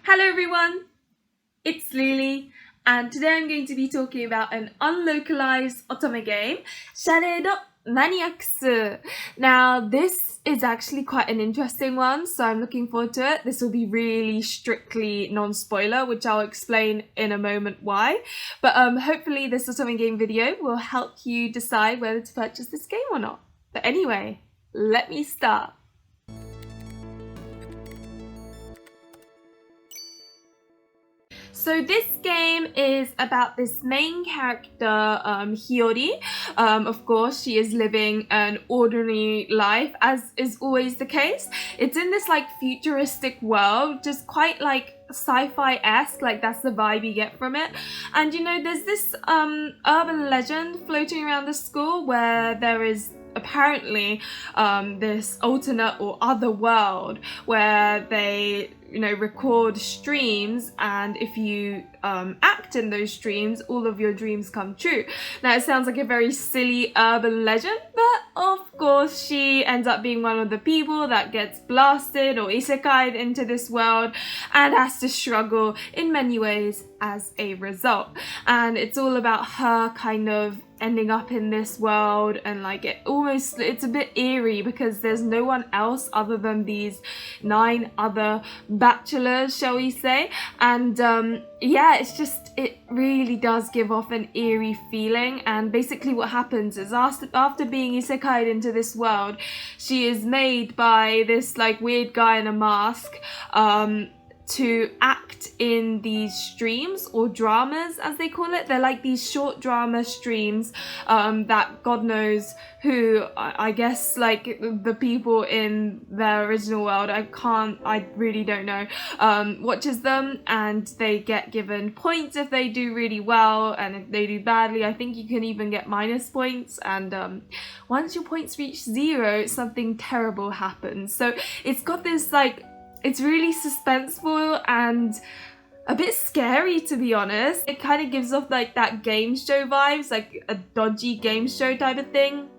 Hello everyone, it's Lily, and today I'm going to be talking about an unlocalized otome game, Charade Maniacs. Now this is actually quite an interesting one, so I'm looking forward to it. This will be really strictly non-spoiler, which I'll explain in a moment why. But hopefully this otome game video will help you decide whether to purchase this game or not. But anyway, let me start. So this game is about this main character, Hiyori. Of course, she is living an ordinary life, as is always the case. It's in this like futuristic world, just quite like sci-fi-esque, like that's the vibe you get from it. And you know, there's this urban legend floating around the school where there is apparently this alternate or other world where they record streams, and if you act in those streams, all of your dreams come true. Now it sounds like a very silly urban legend, but of course she ends up being one of the people that gets blasted or isekai'd into this world and has to struggle in many ways as a result. And it's all about her kind of ending up in this world, and like it's a bit eerie because there's no one else other than these 9 other bachelors, shall we say. And yeah, it really does give off an eerie feeling. And basically what happens is after being isekai'd into this world, she is made by this like weird guy in a mask to act in these streams, or dramas as they call it. They're like these short drama streams that God knows who, I guess like the people in their original world, I really don't know, watches them, and they get given points if they do really well, and if they do badly, I think you can even get minus points. And once your points reach 0, something terrible happens. So it's got this like, it's really suspenseful and a bit scary, to be honest. It kind of gives off like that game show vibes, like a dodgy game show type of thing.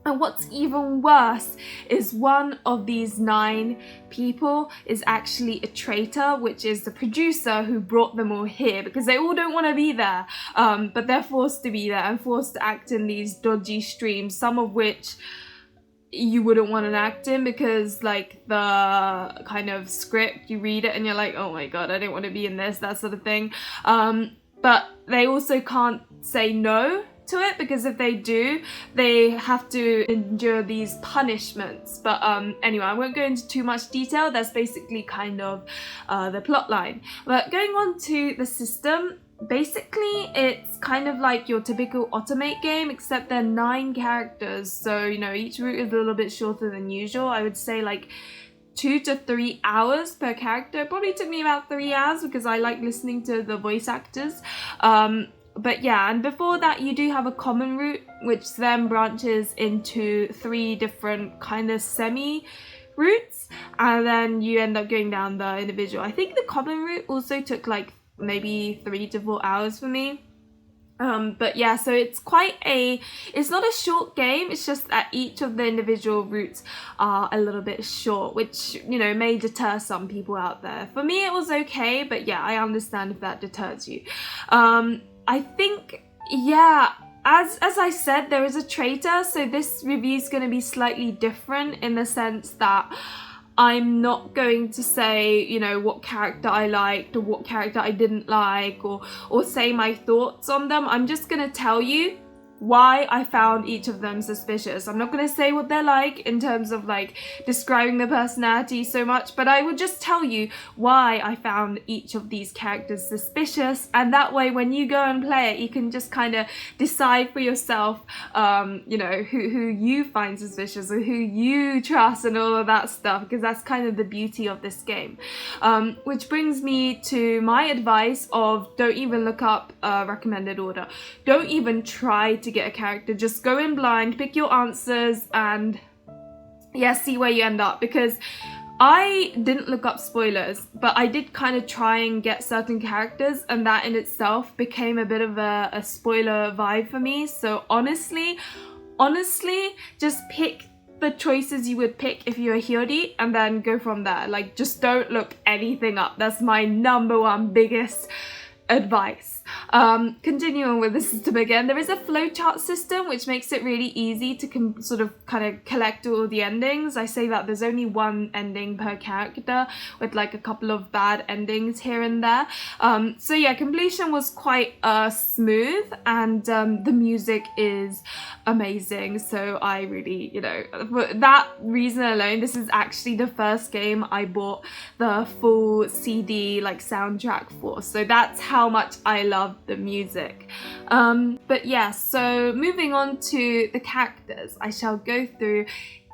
And what's even worse is one of these 9 people is actually a traitor, which is the producer who brought them all here, because they all don't want to be there, but they're forced to be there and forced to act in these dodgy streams, some of which you wouldn't want to act in, because like the kind of script, you read it and you're like, oh my god, I don't want to be in this, that sort of thing. But they also can't say no to it, because if they do, they have to endure these punishments. But anyway, I won't go into too much detail. That's basically kind of the plot line. But going on to the system, basically it's kind of like your typical automate game, except there are 9 characters, so each route is a little bit shorter than usual. I would say like 2 to 3 hours per character. It probably took me about 3 hours because I like listening to the voice actors. But yeah, and before that you do have a common route, which then branches into 3 different kind of semi routes, and then you end up going down the individual. I think the common route also took like maybe 3 to 4 hours for me. But yeah, so it's not a short game, it's just that each of the individual routes are a little bit short, which may deter some people out there. For me it was okay, but yeah, I understand if that deters you. I think, yeah, as I said, there is a traitor, so this review is going to be slightly different in the sense that I'm not going to say, what character I liked or what character I didn't like, or say my thoughts on them. I'm just going to tell you why I found each of them suspicious. I'm not going to say what they're like in terms of like describing their personality so much, but I would just tell you why I found each of these characters suspicious, and that way when you go and play it, you can just kind of decide for yourself, who you find suspicious or who you trust and all of that stuff, because that's kind of the beauty of this game. Which brings me to my advice of don't even look up recommended order. Don't even try to get a character, just go in blind, pick your answers, and yeah, see where you end up. Because I didn't look up spoilers, but I did kind of try and get certain characters, and that in itself became a bit of a spoiler vibe for me. So honestly, just pick the choices you would pick if you're a Hyori and then go from there. Like, just don't look anything up. That's my number one biggest advice. Continuing with the system again, there is a flowchart system which makes it really easy to sort of kind of collect all the endings. I say that there's only one ending per character with like a couple of bad endings here and there. So yeah, completion was quite smooth, and the music is amazing. So I really, you know, for that reason alone, this is actually the first game I bought the full CD like soundtrack for. So that's how much I love the music. But yeah, so moving on to the characters, I shall go through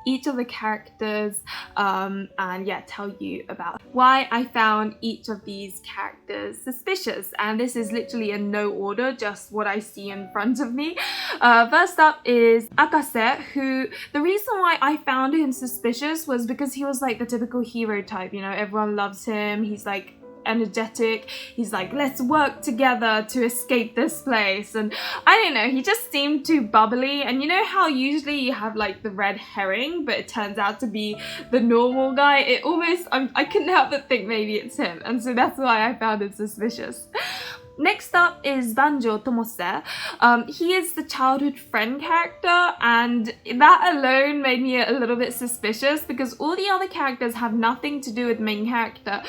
each of the characters and yeah, tell you about why I found each of these characters suspicious. And this is literally in no order, just what I see in front of me. First up is Akase, who the reason why I found him suspicious was because he was like the typical hero type, you know, everyone loves him, he's like energetic, he's like, let's work together to escape this place, and I don't know, he just seemed too bubbly. And you know how usually you have like the red herring but it turns out to be the normal guy? It almost, I couldn't help but think maybe it's him, and so that's why I found it suspicious. Next up is Banjou Tomose. He is the childhood friend character, and that alone made me a little bit suspicious because all the other characters have nothing to do with the main character.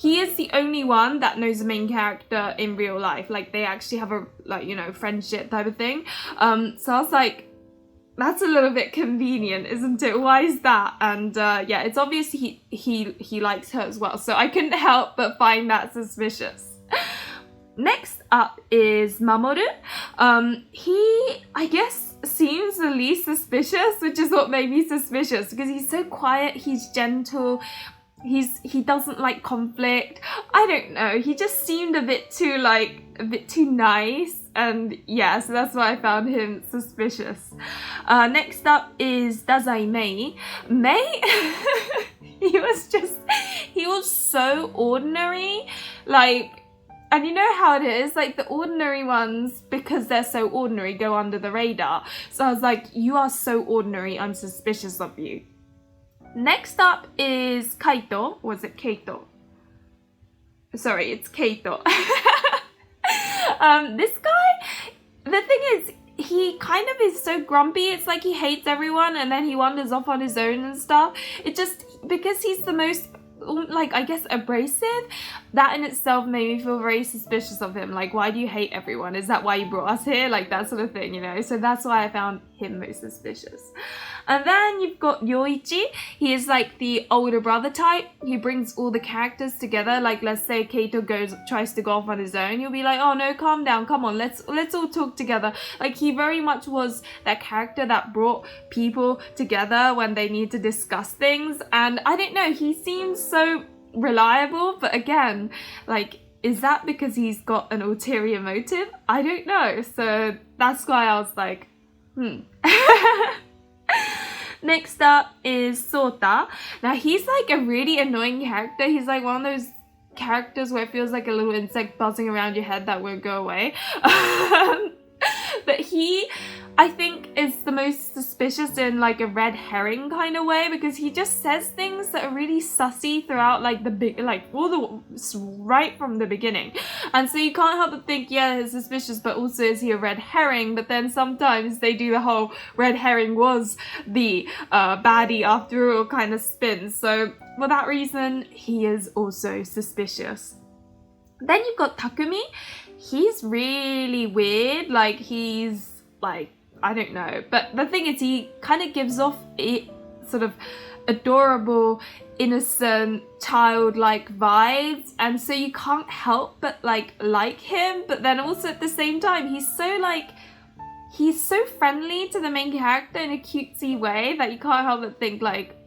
He is the only one that knows the main character in real life. Like, they actually have a, like, you know, friendship type of thing. So I was like, that's a little bit convenient, isn't it? Why is that? And yeah, it's obvious he likes her as well. So I couldn't help but find that suspicious. Next up is Mamoru. He, I guess, seems the least suspicious, which is what made me suspicious because he's so quiet, he's gentle, he doesn't like conflict. I don't know, he just seemed a bit too nice, and yeah, so that's why I found him suspicious. Next up is Dazai Mei. He was so ordinary, like, and you know how it is, like the ordinary ones, because they're so ordinary, go under the radar. So I was like, you are so ordinary, I'm suspicious of you. Next up is Keito. Was it Keito? Sorry, it's Keito. This guy, the thing is, he kind of is so grumpy. It's like he hates everyone and then he wanders off on his own and stuff. It just, because he's the most, like, I guess, abrasive, that in itself made me feel very suspicious of him. Like, why do you hate everyone? Is that why you brought us here? Like, that sort of thing, you know? So that's why I found him most suspicious. And then you've got Ryouichi. He is like the older brother type. He brings all the characters together. Like, let's say Keito tries to go off on his own. You'll be like, oh no, calm down, come on, let's all talk together. Like, he very much was that character that brought people together when they need to discuss things. And I don't know, he seems so reliable, but again, like, is that because he's got an ulterior motive? I don't know. So that's why I was like, Next up is Souta. Now he's like a really annoying character. He's like one of those characters where it feels like a little insect buzzing around your head that won't go away. But he, I think, is the most suspicious in like a red herring kind of way, because he just says things that are really sussy throughout like right from the beginning. And so you can't help but think, yeah, he's suspicious, but also is he a red herring? But then sometimes they do the whole red herring was the baddie after all kind of spin. So for that reason, he is also suspicious. Then you've got Takumi. He's really weird, like he's like, I don't know, but the thing is he kind of gives off sort of adorable, innocent, childlike vibes, and so you can't help but like him, but then also at the same time he's so friendly to the main character in a cutesy way that you can't help but think like,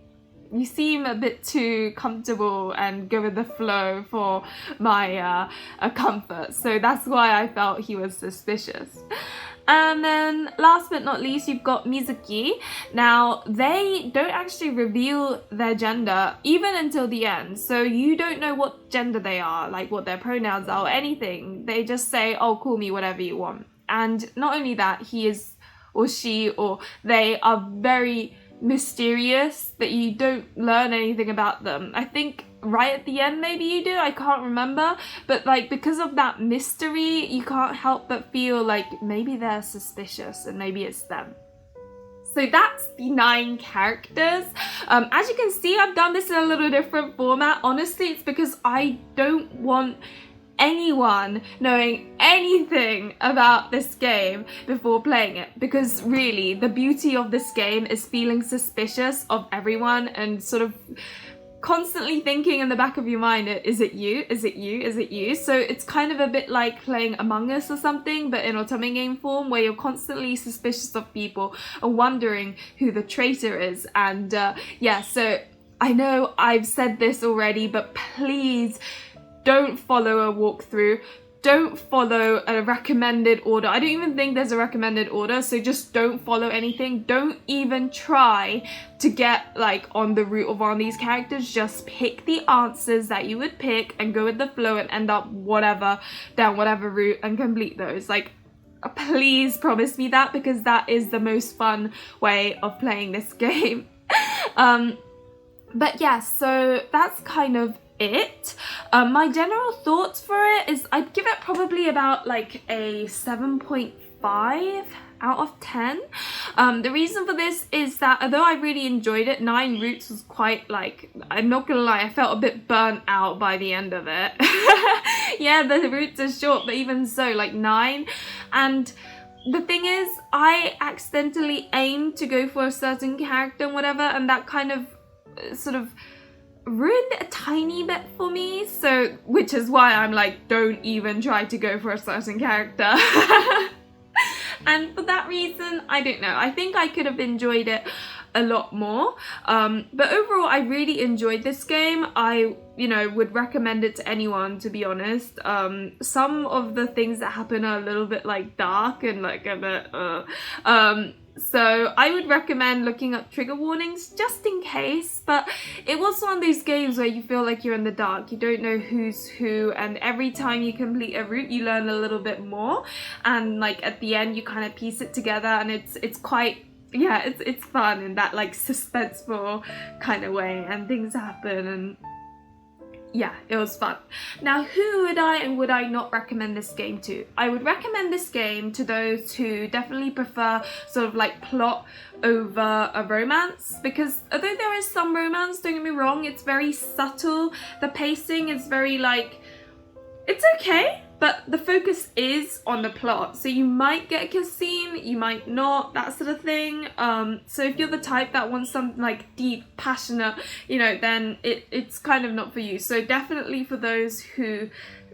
you seem a bit too comfortable and go with the flow for my comfort. So that's why I felt he was suspicious. And then last but not least, you've got Mizuki. Now, they don't actually reveal their gender even until the end. So you don't know what gender they are, like what their pronouns are or anything. They just say, oh, call me whatever you want. And not only that, he is or she or they are very mysterious that you don't learn anything about them. I think right at the end maybe you do, I can't remember, but like because of that mystery you can't help but feel like maybe they're suspicious and maybe it's them. So that's the 9 characters. As you can see, I've done this in a little different format. Honestly, it's because I don't want anyone knowing anything about this game before playing it, because really the beauty of this game is feeling suspicious of everyone and sort of constantly thinking in the back of your mind, is it you? Is it you? Is it you? So it's kind of a bit like playing Among Us or something, but in otome game form, where you're constantly suspicious of people and wondering who the traitor is. And yeah, so I know I've said this already, but please don't follow a walkthrough. Don't follow a recommended order. I don't even think there's a recommended order, so just don't follow anything. Don't even try to get like on the route of one of these characters. Just pick the answers that you would pick and go with the flow and end up down whatever route and complete those. Like, please promise me that, because that is the most fun way of playing this game. But yeah, so that's kind of it. My general thoughts for it is I'd give it probably about like a 7.5 out of 10. The reason for this is that although I really enjoyed it, 9 routes was quite like, I'm not gonna lie, I felt a bit burnt out by the end of it. Yeah, the routes are short, but even so, like 9. And the thing is, I accidentally aimed to go for a certain character and whatever, and that kind of sort of ruined it a tiny bit for me, so which is why I'm like, don't even try to go for a certain character. And for that reason, I don't know, I think I could have enjoyed it a lot more, but overall I really enjoyed this game. I would recommend it to anyone, to be honest. Some of the things that happen are a little bit like dark and like a bit so I would recommend looking up trigger warnings just in case, but it was one of those games where you feel like you're in the dark, you don't know who's who, and every time you complete a route you learn a little bit more, and like at the end you kind of piece it together, and it's quite, yeah, it's fun in that like suspenseful kind of way, and things happen, and yeah, it was fun. Now, who would I and would I not recommend this game to? I would recommend this game to those who definitely prefer sort of like plot over a romance, because although there is some romance, don't get me wrong, it's very subtle. The pacing is very like, it's okay, but the focus is on the plot. So you might get a kiss scene, you might not, that sort of thing. So if you're the type that wants something like deep, passionate, then it's kind of not for you. So definitely for those who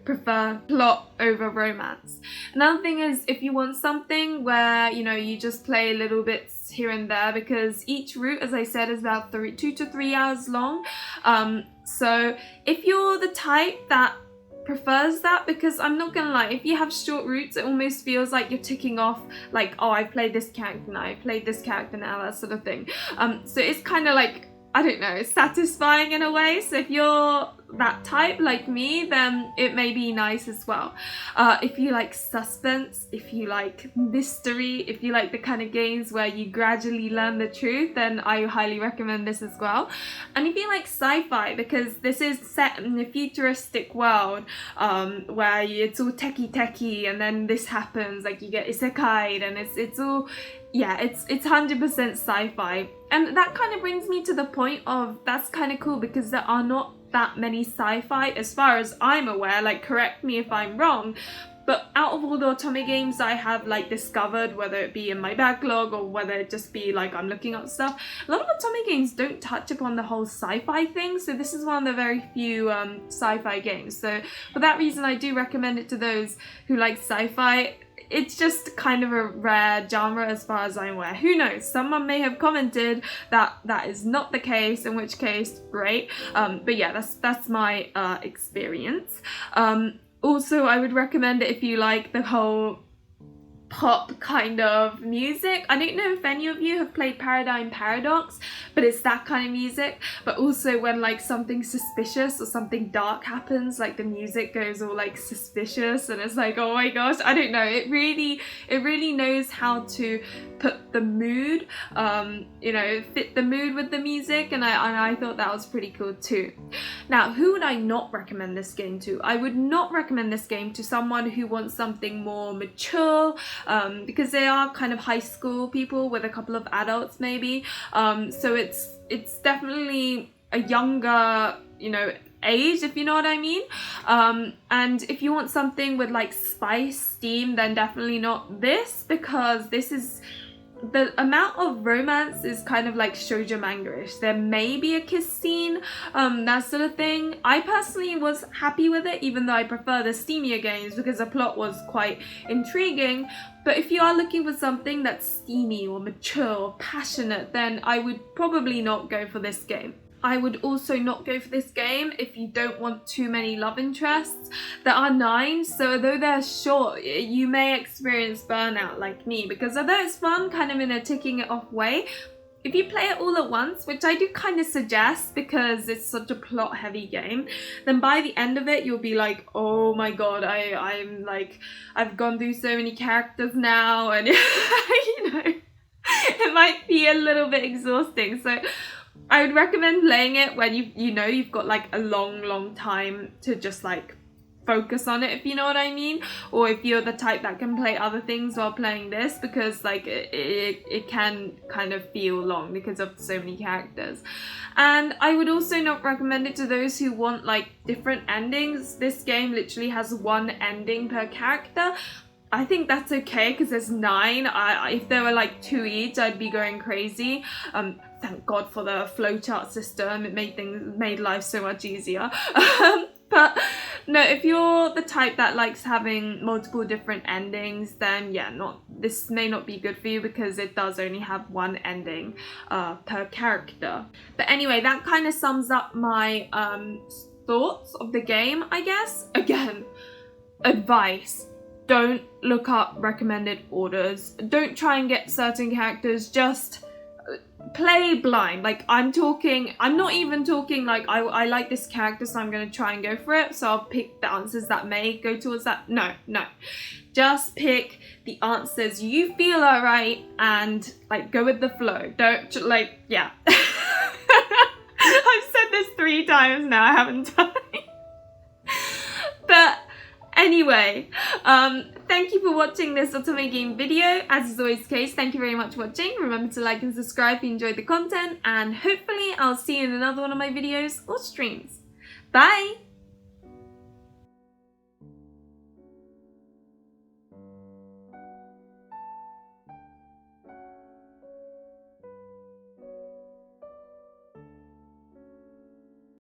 prefer plot over romance. Another thing is if you want something where, you just play little bits here and there, because each route, as I said, is about 2 to 3 hours long. So if you're the type that prefers that, because I'm not gonna lie, if you have short routes, it almost feels like you're ticking off like, oh, I've played this character now, I've played this character now, that sort of thing. So it's kind of like, I don't know, it's satisfying in a way. So if you're that type like me, then it may be nice as well. If you like suspense, if you like mystery, if you like the kind of games where you gradually learn the truth, then I highly recommend this as well. And if you like sci-fi, because this is set in a futuristic world where it's all techie and then this happens, like you get isekai, and it's all, yeah, it's 100% sci-fi. And that kind of brings me to the point of, that's kind of cool, because there are not that many sci-fi as far as I'm aware, like correct me if I'm wrong, but out of all the otome games I have like discovered, whether it be in my backlog or whether it just be like I'm looking up stuff, a lot of otome games don't touch upon the whole sci-fi thing, so this is one of the very few sci-fi games. So for that reason I do recommend it to those who like sci-fi. It's just kind of a rare genre as far as I'm aware. Who knows? Someone may have commented that that is not the case, in which case, great. But yeah, that's my experience. Also, I would recommend it if you like the whole pop kind of music. I don't know if any of you have played Paradigm Paradox, but it's that kind of music. But also when like something suspicious or something dark happens, like the music goes all like suspicious and it's like, oh my gosh, I don't know, it really knows how to put the mood, you know, fit the mood with the music, and I thought that was pretty cool too. Now, who would I not recommend this game to? I would not recommend this game to someone who wants something more mature, because they are kind of high school people with a couple of adults maybe, so it's definitely a younger, you know, age, if you know what I mean. And if you want something with like spice, steam, then definitely not this, because this is, the amount of romance is kind of like shoujo manga-ish. There may be a kiss scene, that sort of thing. I personally was happy with it, even though I prefer the steamier games because the plot was quite intriguing. But if you are looking for something that's steamy or mature or passionate, then I would probably not go for this game. I would also not go for this game if you don't want too many love interests. There are 9, so although they're short, you may experience burnout like me, because although it's fun kind of in a ticking it off way, if you play it all at once, which I do kind of suggest because it's such a plot heavy game, then by the end of it you'll be like, oh my god, I'm like, I've gone through so many characters now, and you know, it might be a little bit exhausting. So I would recommend playing it when you know you've got like a long time to just like focus on it, if you know what I mean, or if you're the type that can play other things while playing this, because like it can kind of feel long because of so many characters. And I would also not recommend it to those who want like different endings. This game literally has 1 ending per character. I think that's okay because there's 9. If there were like 2 each, I'd be going crazy. Thank God for the flowchart system. It made life so much easier. But no, if you're the type that likes having multiple different endings, then yeah, this may not be good for you because it does only have 1 ending per character. But anyway, that kind of sums up my thoughts of the game, I guess. Again, advice. Don't look up recommended orders. Don't try and get certain characters. Just play blind. Like I'm not even talking like I like this character, so I'm going to try and go for it. So I'll pick the answers that may go towards that. No. Just pick the answers you feel are right and like go with the flow. Don't like, yeah. I've said this 3 times now, haven't I? But anyway, thank you for watching this otome game video. As is always the case, thank you very much for watching. Remember to like and subscribe if you enjoyed the content, and hopefully I'll see you in another one of my videos or streams. Bye!